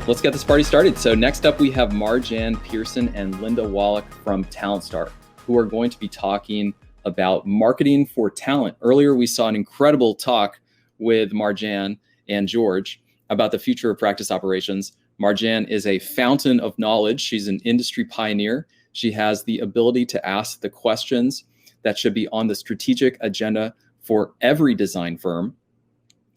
Let's get this party started. So next up, we have Marjanne, Pearson, and Linda Wallack from Talentstar, who are going to be talking about marketing for talent. Earlier, we saw an incredible talk with Marjanne and George about the future of practice operations. Marjanne is a fountain of knowledge. She's an industry pioneer. She has the ability to ask the questions that should be on the strategic agenda for every design firm.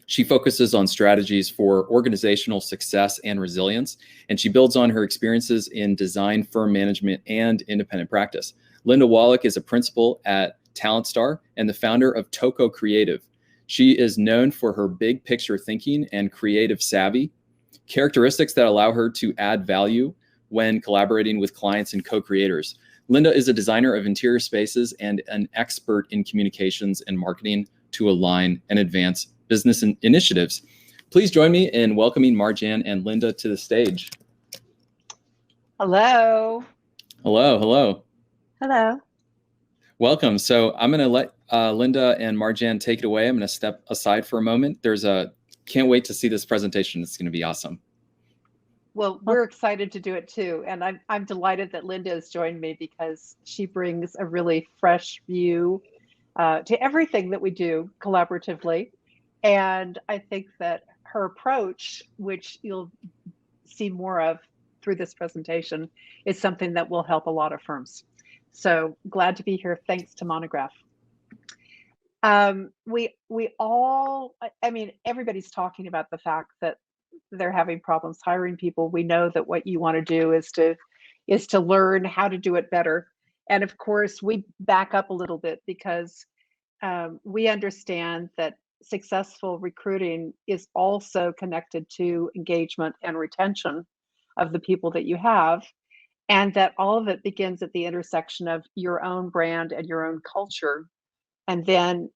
She focuses on strategies for organizational success and resilience, and she builds on her experiences in design, firm management, and independent practice. Linda Wallack is a principal at Talentstar and the founder of Toco Creative. She is known for her big picture thinking and creative savvy, characteristics that allow her to add value when collaborating with clients and co-creators. Linda is a designer of interior spaces and an expert in communications and marketing to align and advance business initiatives. Please join me in welcoming Marjanne and Linda to the stage. Hello. Hello, hello. Hello. Welcome. So I'm going to let Linda and Marjanne take it away. I'm going to step aside for a moment. Can't wait to see this presentation. It's going to be awesome. Well, we're excited to do it too. And I'm delighted that Linda has joined me because she brings a really fresh view to everything that we do collaboratively. And I think that her approach, which you'll see more of through this presentation, is something that will help a lot of firms. So glad to be here. Thanks to Monograph. Everybody's talking about the fact that they're having problems hiring people. We know that what you want to do is to learn how to do it better. And of course, we back up a little bit because we understand that successful recruiting is also connected to engagement and retention of the people that you have, and that all of it begins at the intersection of your own brand and your own culture, and then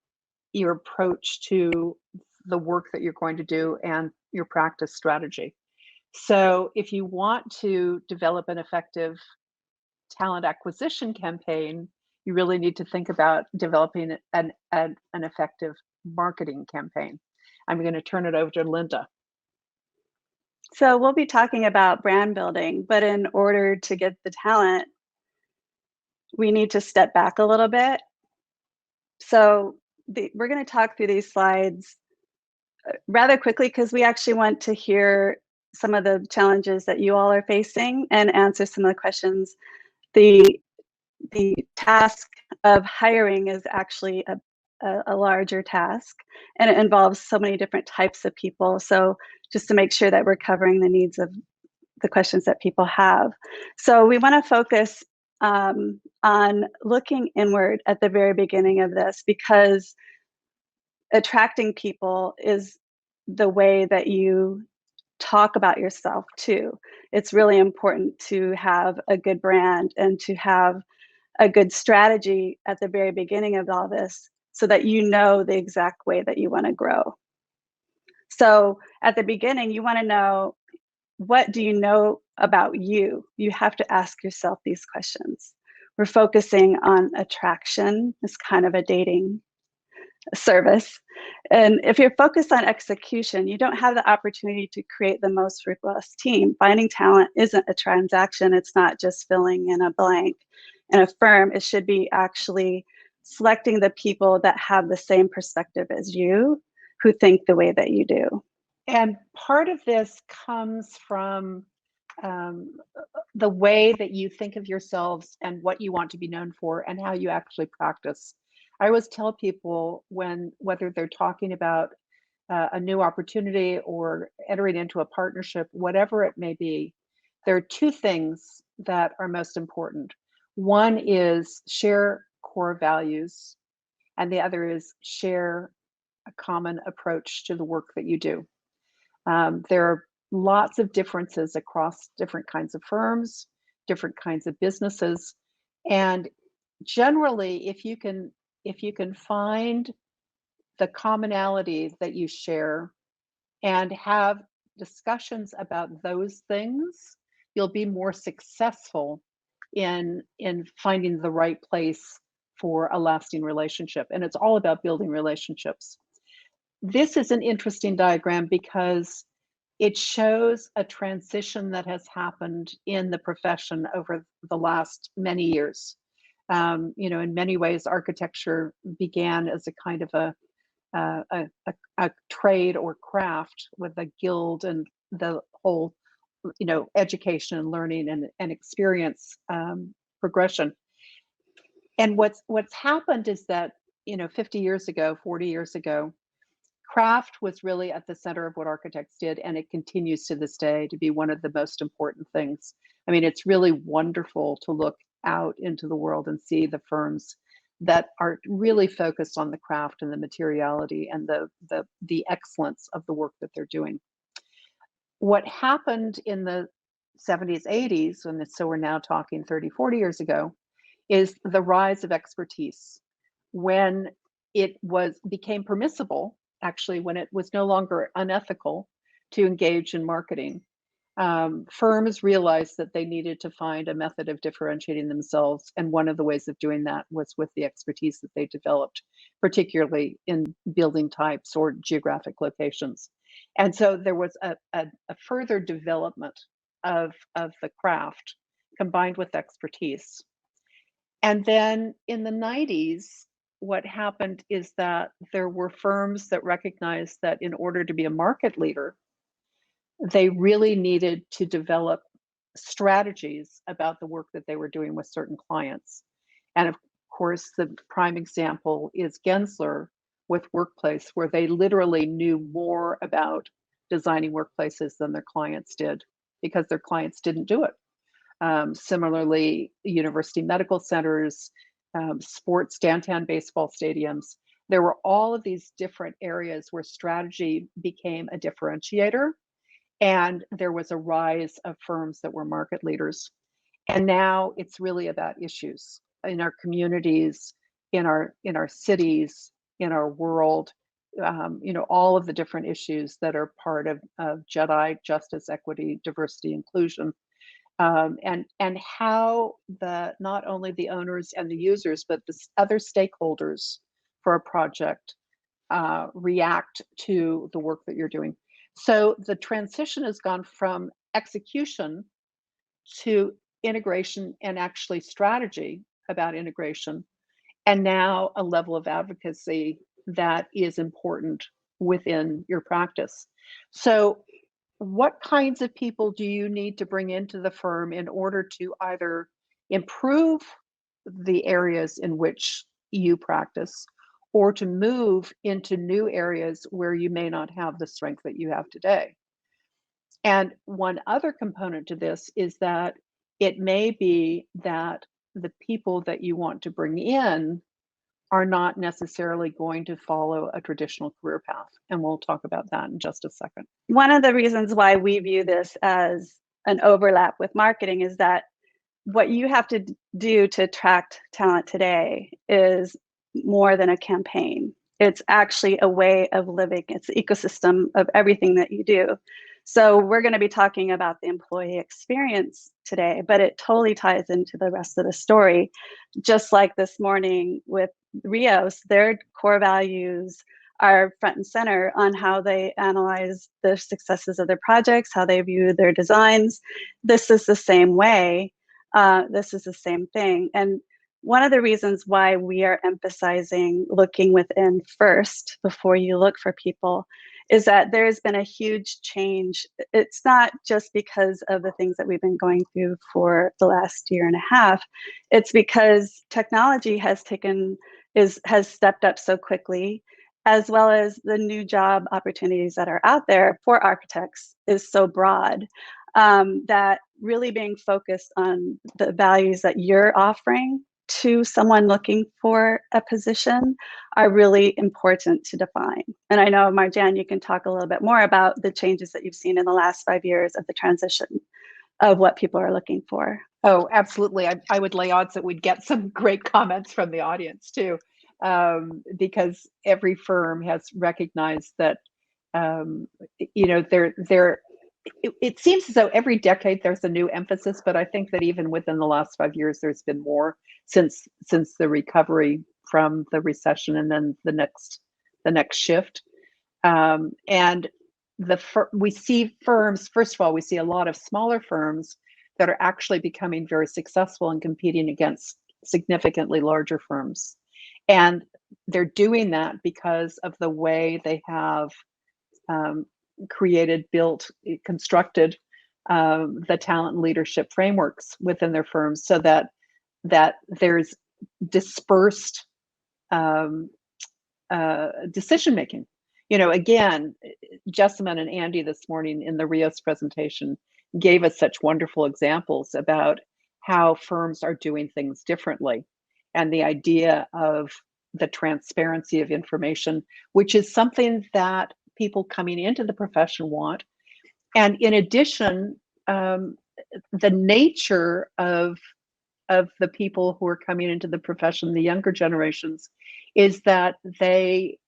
your approach to the work that you're going to do and your practice strategy. So if you want to develop an effective talent acquisition campaign, you really need to think about developing an effective marketing campaign. I'm going to turn it over to Linda. So we'll be talking about brand building, but in order to get the talent, we need to step back a little bit. So we're going to talk through these slides rather quickly because we actually want to hear some of the challenges that you all are facing and answer some of the questions. The task of hiring is actually a larger task, and it involves so many different types of people. So just to make sure that we're covering the needs of the questions that people have. So we want to focus on looking inward at the very beginning of this, because attracting people is the way that you talk about yourself too. It's really important to have a good brand and to have a good strategy at the very beginning of all this, so that you know the exact way that you want to grow. So at the beginning, you want to know, what do you know about you? You have to ask yourself these questions. We're focusing on attraction as kind of a dating service. And if you're focused on execution, you don't have the opportunity to create the most robust team. Finding talent isn't a transaction. It's not just filling in a blank. In a firm, it should be actually selecting the people that have the same perspective as you, who think the way that you do. And part of this comes from the way that you think of yourselves and what you want to be known for and how you actually practice. I always tell people, whether they're talking about a new opportunity or entering into a partnership, whatever it may be, there are two things that are most important. One is share core values, and the other is share a common approach to the work that you do. There are lots of differences across different kinds of firms, different kinds of businesses, and generally, if you can find the commonalities that you share and have discussions about those things, you'll be more successful in finding the right place for a lasting relationship. And it's all about building relationships. This is an interesting diagram because it shows a transition that has happened in the profession over the last many years. In many ways, architecture began as a kind of a trade or craft with a guild and the whole, education and learning and experience progression. And what's happened is that 50 years ago, 40 years ago, craft was really at the center of what architects did, and it continues to this day to be one of the most important things. I mean, it's really wonderful to look out into the world and see the firms that are really focused on the craft and the materiality and the excellence of the work that they're doing. What happened in the 70s, 80s, and so we're now talking 30, 40 years ago, is the rise of expertise. When it became permissible, actually, when it was no longer unethical to engage in marketing, firms realized that they needed to find a method of differentiating themselves. And one of the ways of doing that was with the expertise that they developed, particularly in building types or geographic locations. And so there was a further development of the craft combined with expertise. And then in the 90s, what happened is that there were firms that recognized that in order to be a market leader, they really needed to develop strategies about the work that they were doing with certain clients. And of course, the prime example is Gensler with Workplace, where they literally knew more about designing workplaces than their clients did because their clients didn't do it. Similarly, university medical centers, sports downtown baseball stadiums, there were all of these different areas where strategy became a differentiator, and there was a rise of firms that were market leaders. And now it's really about issues in our communities, in our cities, in our world, all of the different issues that are part of JEDI, justice, equity, diversity, inclusion. And how not only the owners and the users, but the other stakeholders for a project react to the work that you're doing. So the transition has gone from execution to integration and actually strategy about integration, and now a level of advocacy that is important within your practice. So what kinds of people do you need to bring into the firm in order to either improve the areas in which you practice or to move into new areas where you may not have the strength that you have today? And one other component to this is that it may be that the people that you want to bring in are not necessarily going to follow a traditional career path. And we'll talk about that in just a second. One of the reasons why we view this as an overlap with marketing is that what you have to do to attract talent today is more than a campaign. It's actually a way of living. It's the ecosystem of everything that you do. So we're going to be talking about the employee experience today, but it totally ties into the rest of the story. Just like this morning with Rios, their core values are front and center on how they analyze the successes of their projects, how they view their designs. This is the same way. This is the same thing. And one of the reasons why we are emphasizing looking within first before you look for people is that there's been a huge change. It's not just because of the things that we've been going through for the last year and a half. It's because technology has stepped up so quickly, as well as the new job opportunities that are out there for architects is so broad, that really being focused on the values that you're offering to someone looking for a position are really important to define. And I know, Marjanne, you can talk a little bit more about the changes that you've seen in the last 5 years of the transition of what people are looking for. Oh, absolutely. I would lay odds that we'd get some great comments from the audience too, because every firm has recognized that, it seems as though every decade there's a new emphasis, but I think that even within the last 5 years, there's been more since the recovery from the recession and then the next shift. And we see firms, first of all, we see a lot of smaller firms that are actually becoming very successful in competing against significantly larger firms. And they're doing that because of the way they have created, built, constructed the talent and leadership frameworks within their firms, so that there's dispersed decision making. Again, Jessamine and Andy this morning in the Rios presentation gave us such wonderful examples about how firms are doing things differently, and the idea of the transparency of information, which is something that people coming into the profession want. And in addition, the nature of the people who are coming into the profession, the younger generations, is that they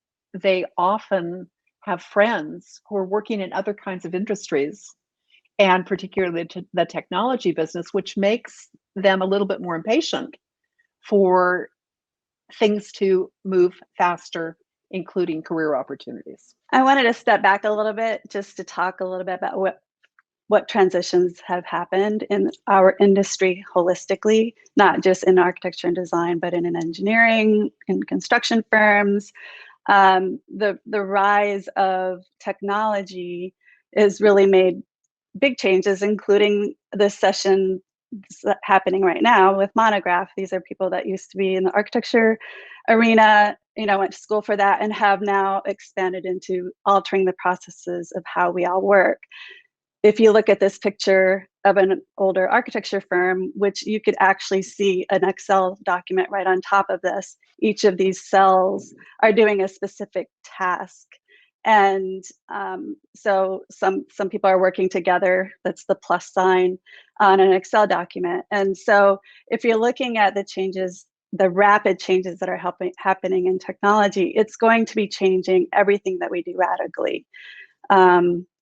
often have friends who are working in other kinds of industries, and particularly the technology business, which makes them a little bit more impatient for things to move faster, including career opportunities. I wanted to step back a little bit just to talk a little bit about what transitions have happened in our industry holistically, not just in architecture and design, but in engineering, in construction firms. The rise of technology has really made big changes, including this session happening right now with Monograph. These are people that used to be in the architecture arena, went to school for that, and have now expanded into altering the processes of how we all work. If you look at this picture of an older architecture firm, which you could actually see an Excel document right on top of this, each of these cells are doing a specific task. And so some people are working together, that's the plus sign on an Excel document. And so if you're looking at the changes, the rapid changes that are happening in technology, it's going to be changing everything that we do radically.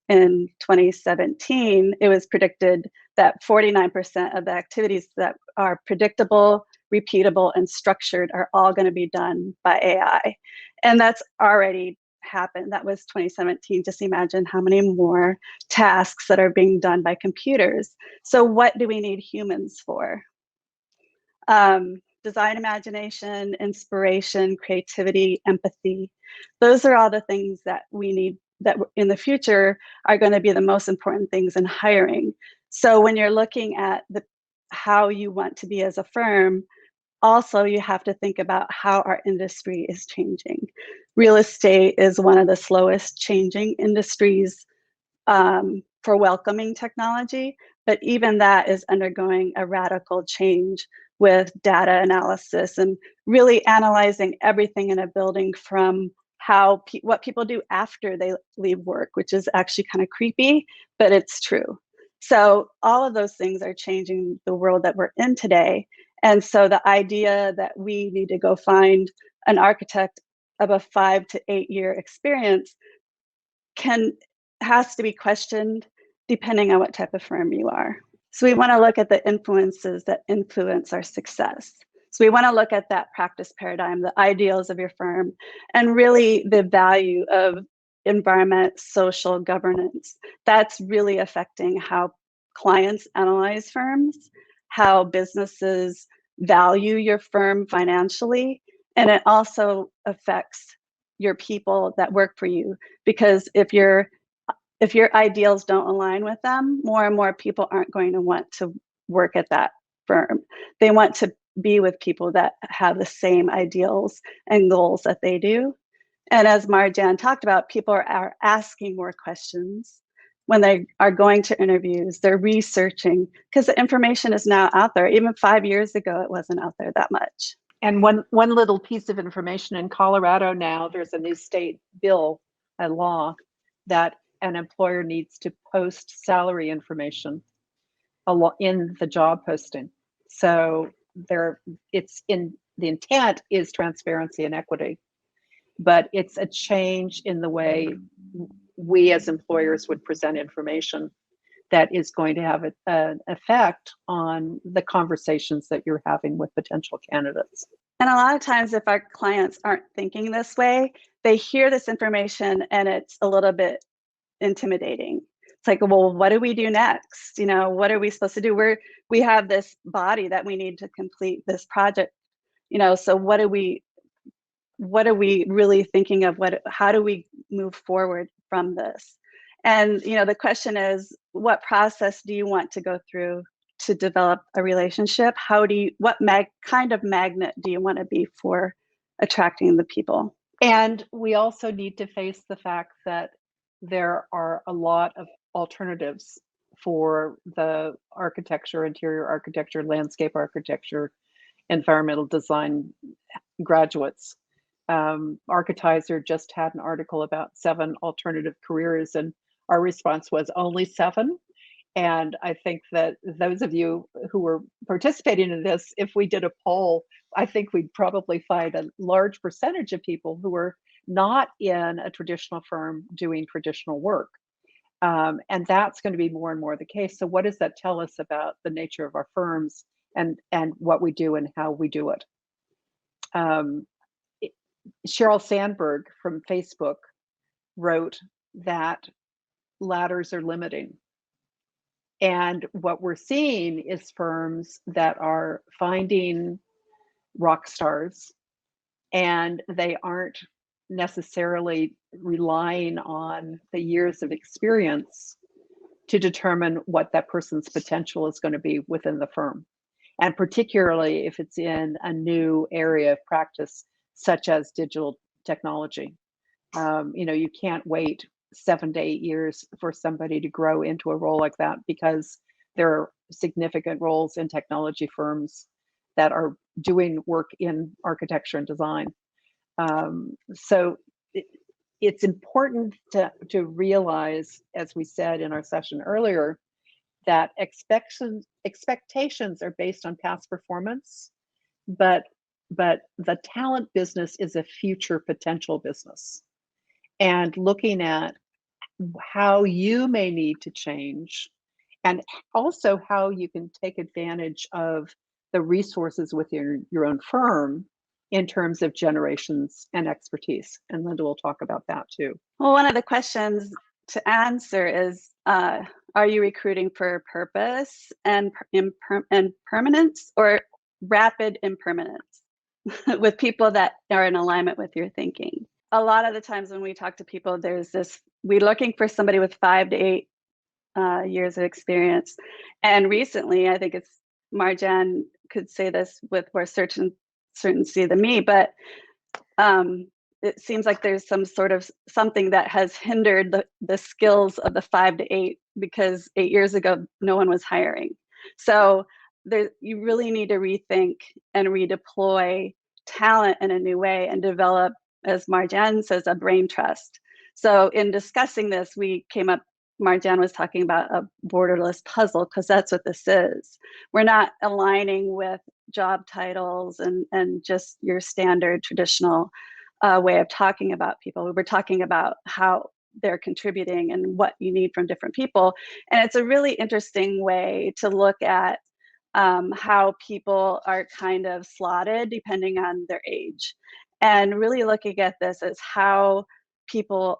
In 2017, it was predicted that 49% of the activities that are predictable, repeatable, and structured are all going to be done by AI. And that's already happened. That was 2017. Just imagine how many more tasks that are being done by computers. So what do we need humans for? Design, imagination, inspiration, creativity, empathy. Those are all the things that we need, that in the future are going to be the most important things in hiring. So when you're looking at how you want to be as a firm, also you have to think about how our industry is changing. Real estate is one of the slowest changing industries for welcoming technology, but even that is undergoing a radical change with data analysis and really analyzing everything in a building, from what people do after they leave work, which is actually kind of creepy, but it's true. So all of those things are changing the world that we're in today. And so the idea that we need to go find an architect of a 5 to 8 year experience has to be questioned depending on what type of firm you are. So we want to look at the influences that influence our success. So we want to look at that practice paradigm, the ideals of your firm, and really the value of environment, social governance. That's really affecting how clients analyze firms, how businesses value your firm financially, and it also affects your people that work for you. Because if your ideals don't align with them, more and more people aren't going to want to work at that firm. They want to be with people that have the same ideals and goals that they do. And as Marjanne talked about, people are asking more questions when they are going to interviews. They're researching because the information is now out there. Even 5 years ago, it wasn't out there that much. And one little piece of information: in Colorado now, there's a new state bill, a law, that an employer needs to post salary information in the job posting. So the intent is transparency and equity, but it's a change in the way we as employers would present information that is going to have an effect on the conversations that you're having with potential candidates. And a lot of times, if our clients aren't thinking this way, they hear this information and it's a little bit intimidating. It's like, well, what do we do next? You know, what are we supposed to do? We have this body that we need to complete this project, you know, so what are we really thinking of? How do we move forward from this? And, you know, the question is, what process do you want to go through to develop a relationship? What kind of magnet do you want to be for attracting the people? And we also need to face the fact that there are a lot of alternatives for the architecture, interior architecture, landscape architecture, environmental design graduates. Architizer just had an article about 7 alternative careers, and our response was only 7. And I think that those of you who were participating in this, if we did a poll, I think we'd probably find a large percentage of people who are not in a traditional firm doing traditional work. And that's going to be more and more the case. So what does that tell us about the nature of our firms and what we do and how we do it? Sheryl Sandberg from Facebook wrote that ladders are limiting. And what we're seeing is firms that are finding rock stars, and they aren't necessarily relying on the years of experience to determine what that person's potential is going to be within the firm. And particularly if it's in a new area of practice, such as digital technology. You know, you can't wait 7 to 8 years for somebody to grow into a role like that, because there are significant roles in technology firms that are doing work in architecture and design. So it's important to realize, as we said in our session earlier, that expectations are based on past performance, but the talent business is a future potential business. And looking at how you may need to change, and also how you can take advantage of the resources within your own firm in terms of generations and expertise. And Linda will talk about that too. Well, one of the questions to answer is, are you recruiting for purpose and permanence, or rapid impermanence with people that are in alignment with your thinking? A lot of the times when we talk to people, there's this, we're looking for somebody with 5 to 8 years of experience. And recently, I think it's Marjanne could say this with more certainty than me, but it seems like there's some sort of something that has hindered the skills of the 5 to 8, because 8 years ago, no one was hiring. So you really need to rethink and redeploy talent in a new way and develop, as Marjanne says, a brain trust. So in discussing this, Marjanne was talking about a borderless puzzle, because that's what this is. We're not aligning with job titles and just your standard traditional way of talking about people. We're talking about how they're contributing and what you need from different people. And it's a really interesting way to look at how people are kind of slotted depending on their age, and really looking at this as how people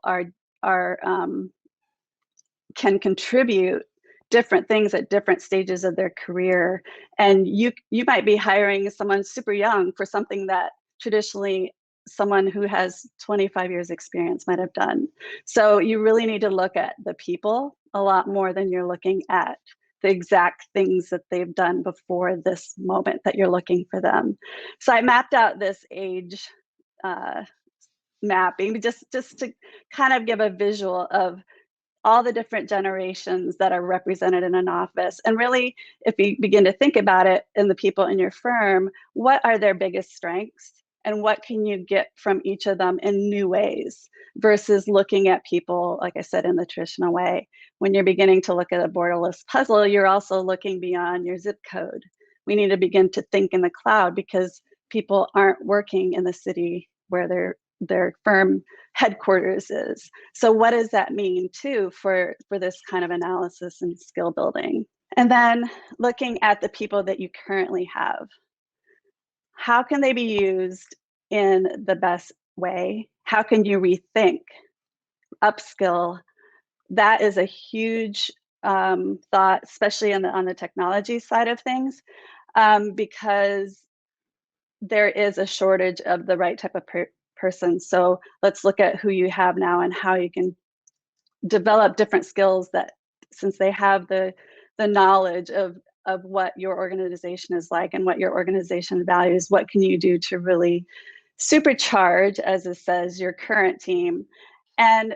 can contribute different things at different stages of their career. And you might be hiring someone super young for something that traditionally someone who has 25 years experience might have done. So you really need to look at the people a lot more than you're looking at the exact things that they've done before this moment that you're looking for them. So I mapped out this age mapping just to kind of give a visual of all the different generations that are represented in an office. And really, if you begin to think about it, and the people in your firm, what are their biggest strengths? And what can you get from each of them in new ways, versus looking at people, like I said, in the traditional way. When you're beginning to look at a borderless puzzle, you're also looking beyond your zip code. We need to begin to think in the cloud, because people aren't working in the city where their firm headquarters is. So what does that mean too for this kind of analysis and skill building? And then looking at the people that you currently have. How can they be used in the best way? How can you rethink, upskill, that is a huge thought, especially on the technology side of things, because there is a shortage of the right type of person. So let's look at who you have now and how you can develop different skills that, since they have the knowledge of what your organization is like and what your organization values, what can you do to really supercharge, as it says, your current team? And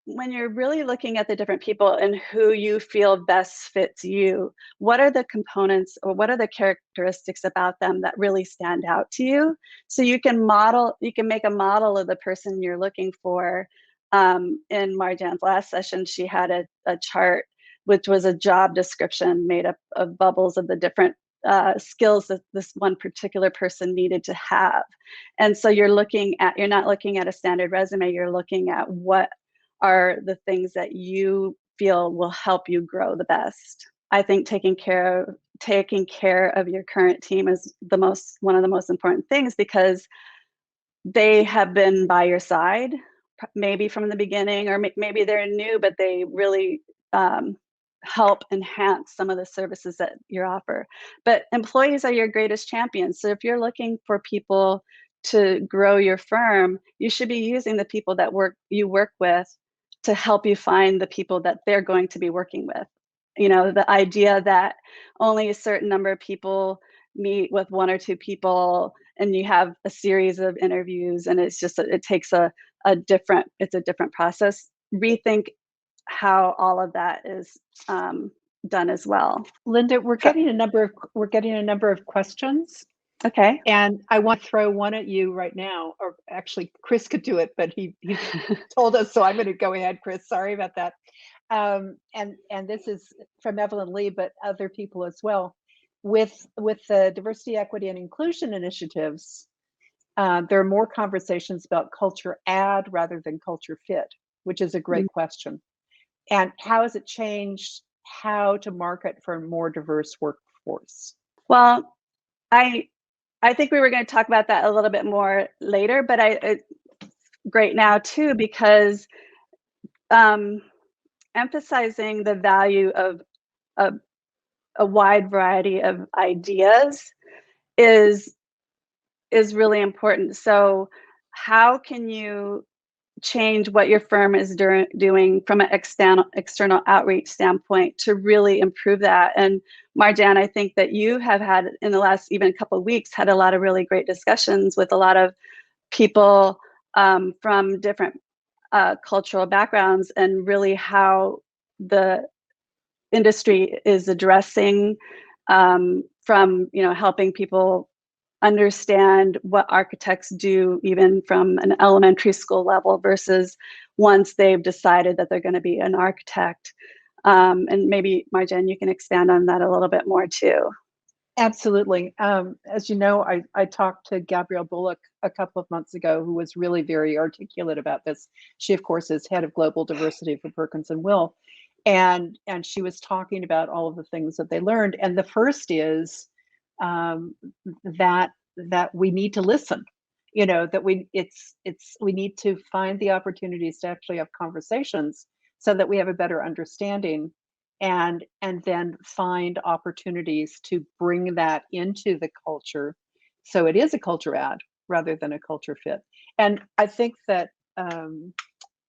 when you're really looking at the different people and who you feel best fits you, what are the components or what are the characteristics about them that really stand out to you? So you can make a model of the person you're looking for. In Marjanne's last session, she had a chart, which was a job description made up of bubbles of the different skills that this one particular person needed to have. And so you're not looking at a standard resume, you're looking at what are the things that you feel will help you grow the best. I think taking care of your current team is one of the most important things, because they have been by your side, maybe from the beginning, or maybe they're new, but they really help enhance some of the services that you offer. But employees are your greatest champions. So if you're looking for people to grow your firm, you should be using the people that you work with to help you find the people that they're going to be working with. The idea that only a certain number of people meet with one or two people and you have a series of interviews, and it takes a different process. Rethink how all of that is done as well. Linda, we're getting a number of questions. Okay. And I want to throw one at you right now, or actually Chris could do it, but he told us, so I'm going to go ahead, Chris. Sorry about that. And this is from Evelyn Lee, but other people as well. With the diversity, equity, and inclusion initiatives, there are more conversations about culture add rather than culture fit, which is a great question. And how has it changed how to market for a more diverse workforce? Well, I think we were going to talk about that a little bit more later, but it's great now too, because emphasizing the value of a wide variety of ideas is really important. So how can you change what your firm is doing from an external outreach standpoint to really improve that? And Marjanne, I think that you have had, in the last even couple of weeks, had a lot of really great discussions with a lot of people from different cultural backgrounds, and really how the industry is addressing from helping people understand what architects do, even from an elementary school level, versus once they've decided that they're going to be an architect. And maybe, Marjanne, you can expand on that a little bit more too. Absolutely. As you know, I talked to Gabrielle Bullock a couple of months ago, who was really very articulate about this. She, of course, is head of global diversity for Perkins and Will. And she was talking about all of the things that they learned. And the first is that we need to listen, that we need to find the opportunities to actually have conversations so that we have a better understanding, and then find opportunities to bring that into the culture, so it is a culture add rather than a culture fit. And I think that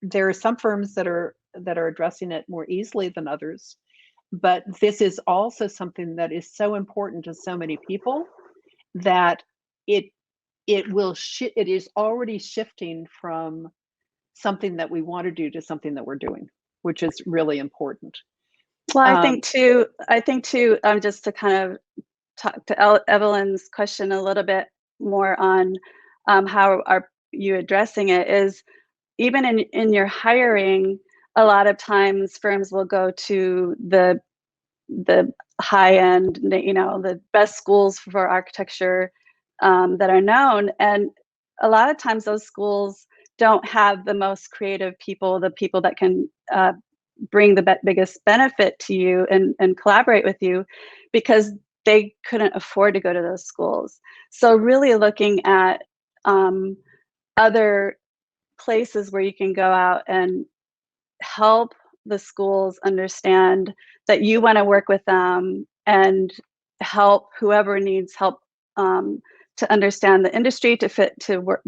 there are some firms that are addressing it more easily than others, but this is also something that is so important to so many people that it is already shifting from something that we want to do to something that we're doing, which is really important. Well, I think too, just to kind of talk to Evelyn's question a little bit more on how are you addressing it, is even in your hiring, a lot of times firms will go to the high end, the best schools for architecture that are known. And a lot of times those schools don't have the most creative people, the people that can bring the biggest benefit to you and collaborate with you, because they couldn't afford to go to those schools. So really looking at other places where you can go out and help the schools understand that you want to work with them and help whoever needs help to understand the industry,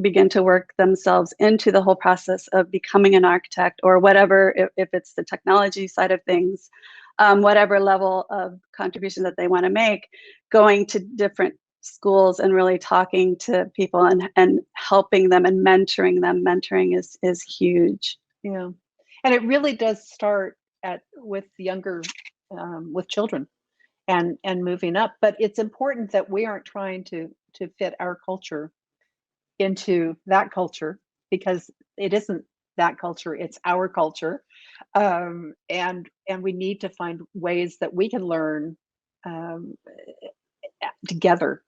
begin to work themselves into the whole process of becoming an architect or whatever, if it's the technology side of things, whatever level of contribution that they want to make, going to different schools and really talking to people and helping them and mentoring them. Mentoring is huge. Yeah, and it really does start with younger, with children, and moving up. But it's important that we aren't trying to fit our culture into that culture, because it isn't that culture, it's our culture. And we need to find ways that we can learn together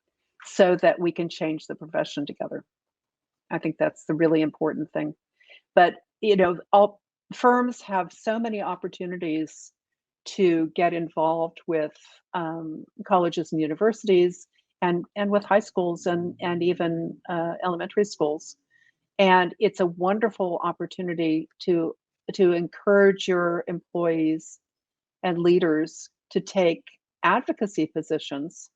so that we can change the profession together. I think that's the really important thing. But all firms have so many opportunities to get involved with colleges and universities, and with high schools and even elementary schools. And it's a wonderful opportunity to encourage your employees and leaders to take advocacy positions,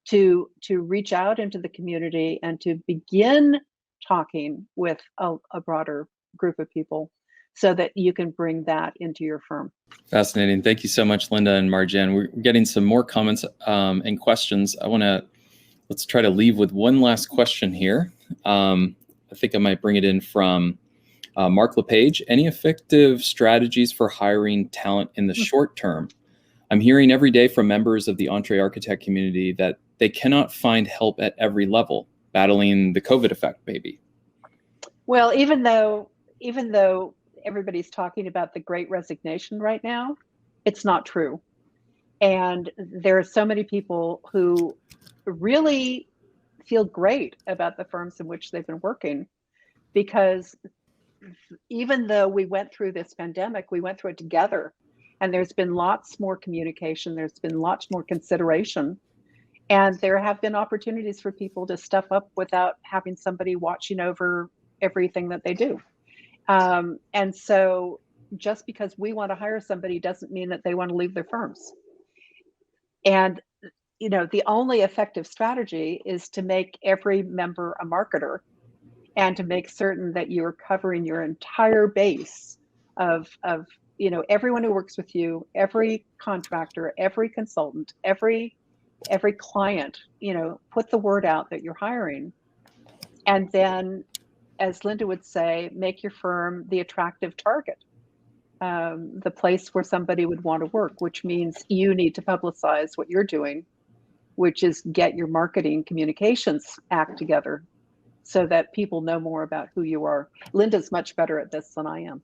to reach out into the community and to begin talking with a broader group of people, so that you can bring that into your firm. Fascinating. Thank you so much, Linda and Marjanne. We're getting some more comments and questions. Let's try to leave with one last question here. I think I might bring it in from Mark LePage. Any effective strategies for hiring talent in the short term? I'm hearing every day from members of the Entre Architect community that they cannot find help at every level, battling the COVID effect, maybe. Well, even though everybody's talking about the Great Resignation right now, it's not true. And there are so many people who really feel great about the firms in which they've been working, because even though we went through this pandemic, we went through it together, and there's been lots more communication, there's been lots more consideration, and there have been opportunities for people to step up without having somebody watching over everything that they do. And so just because we want to hire somebody doesn't mean that they want to leave their firms. And the only effective strategy is to make every member a marketer, and to make certain that you're covering your entire base of everyone who works with you, every contractor, every consultant, every client. Put the word out that you're hiring, and then, as Linda would say, make your firm the attractive target, the place where somebody would want to work, which means you need to publicize what you're doing, which is get your marketing communications act together so that people know more about who you are. Linda's much better at this than I am.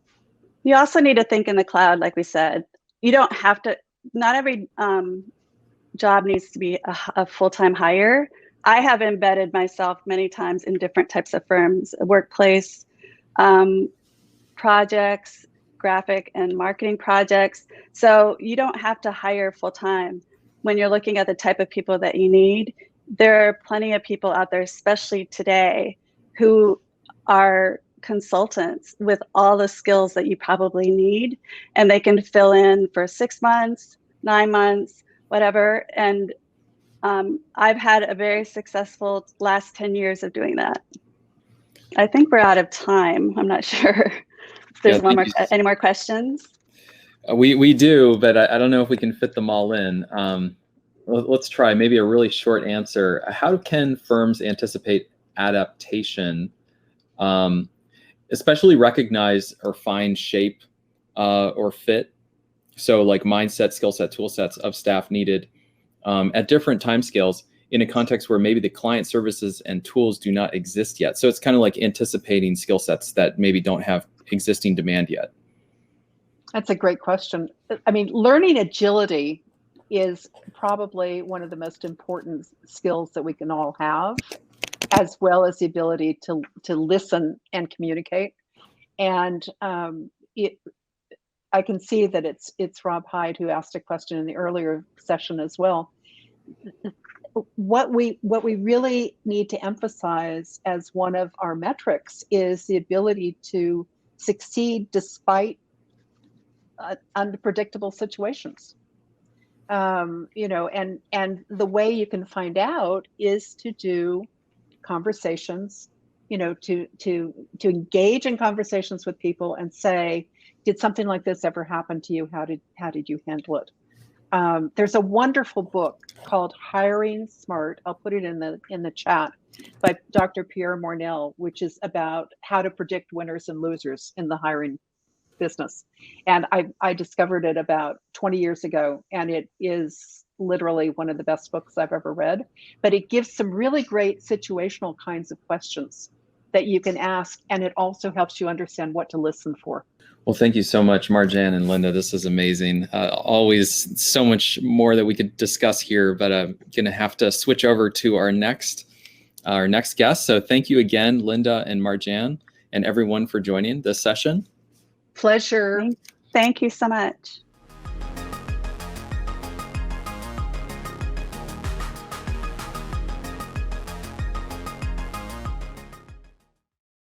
You also need to think in the cloud, like we said. You don't have to, not every job needs to be a full-time hire. I have embedded myself many times in different types of firms, workplace projects, graphic and marketing projects. So you don't have to hire full-time. When you're looking at the type of people that you need, there are plenty of people out there, especially today, who are consultants with all the skills that you probably need, and they can fill in for 6 months, 9 months, whatever. And I've had a very successful last 10 years of doing that. I think we're out of time. I'm not sure if there's any more questions. We do, but I don't know if we can fit them all in. Let's try maybe a really short answer. How can firms anticipate adaptation, especially recognize or find shape or fit? So like mindset, skill set, tool sets of staff needed at different timescales in a context where maybe the client services and tools do not exist yet. So it's kind of like anticipating skill sets that maybe don't have existing demand yet. That's a great question. I mean, learning agility is probably one of the most important skills that we can all have, as well as the ability to listen and communicate. And I can see that it's Rob Hyde who asked a question in the earlier session as well. What we really need to emphasize as one of our metrics is the ability to succeed despite unpredictable situations. You know, and the way you can find out is to do conversations, you know, to engage in conversations with people and say, did something like this ever happen to you? How did you handle it? There's a wonderful book called Hiring Smart. I'll put it in the chat, by Dr. Pierre Mornell, which is about how to predict winners and losers in the hiring business. And I discovered it about 20 years ago, and it is literally one of the best books I've ever read. But it gives some really great situational kinds of questions that you can ask, and it also helps you understand what to listen for. Well, thank you so much, Marjanne and Linda. This is amazing. Always so much more that we could discuss here, but I'm going to have to switch over to our next guest. So thank you again, Linda and Marjanne, and everyone for joining this session. Pleasure. Thank you so much.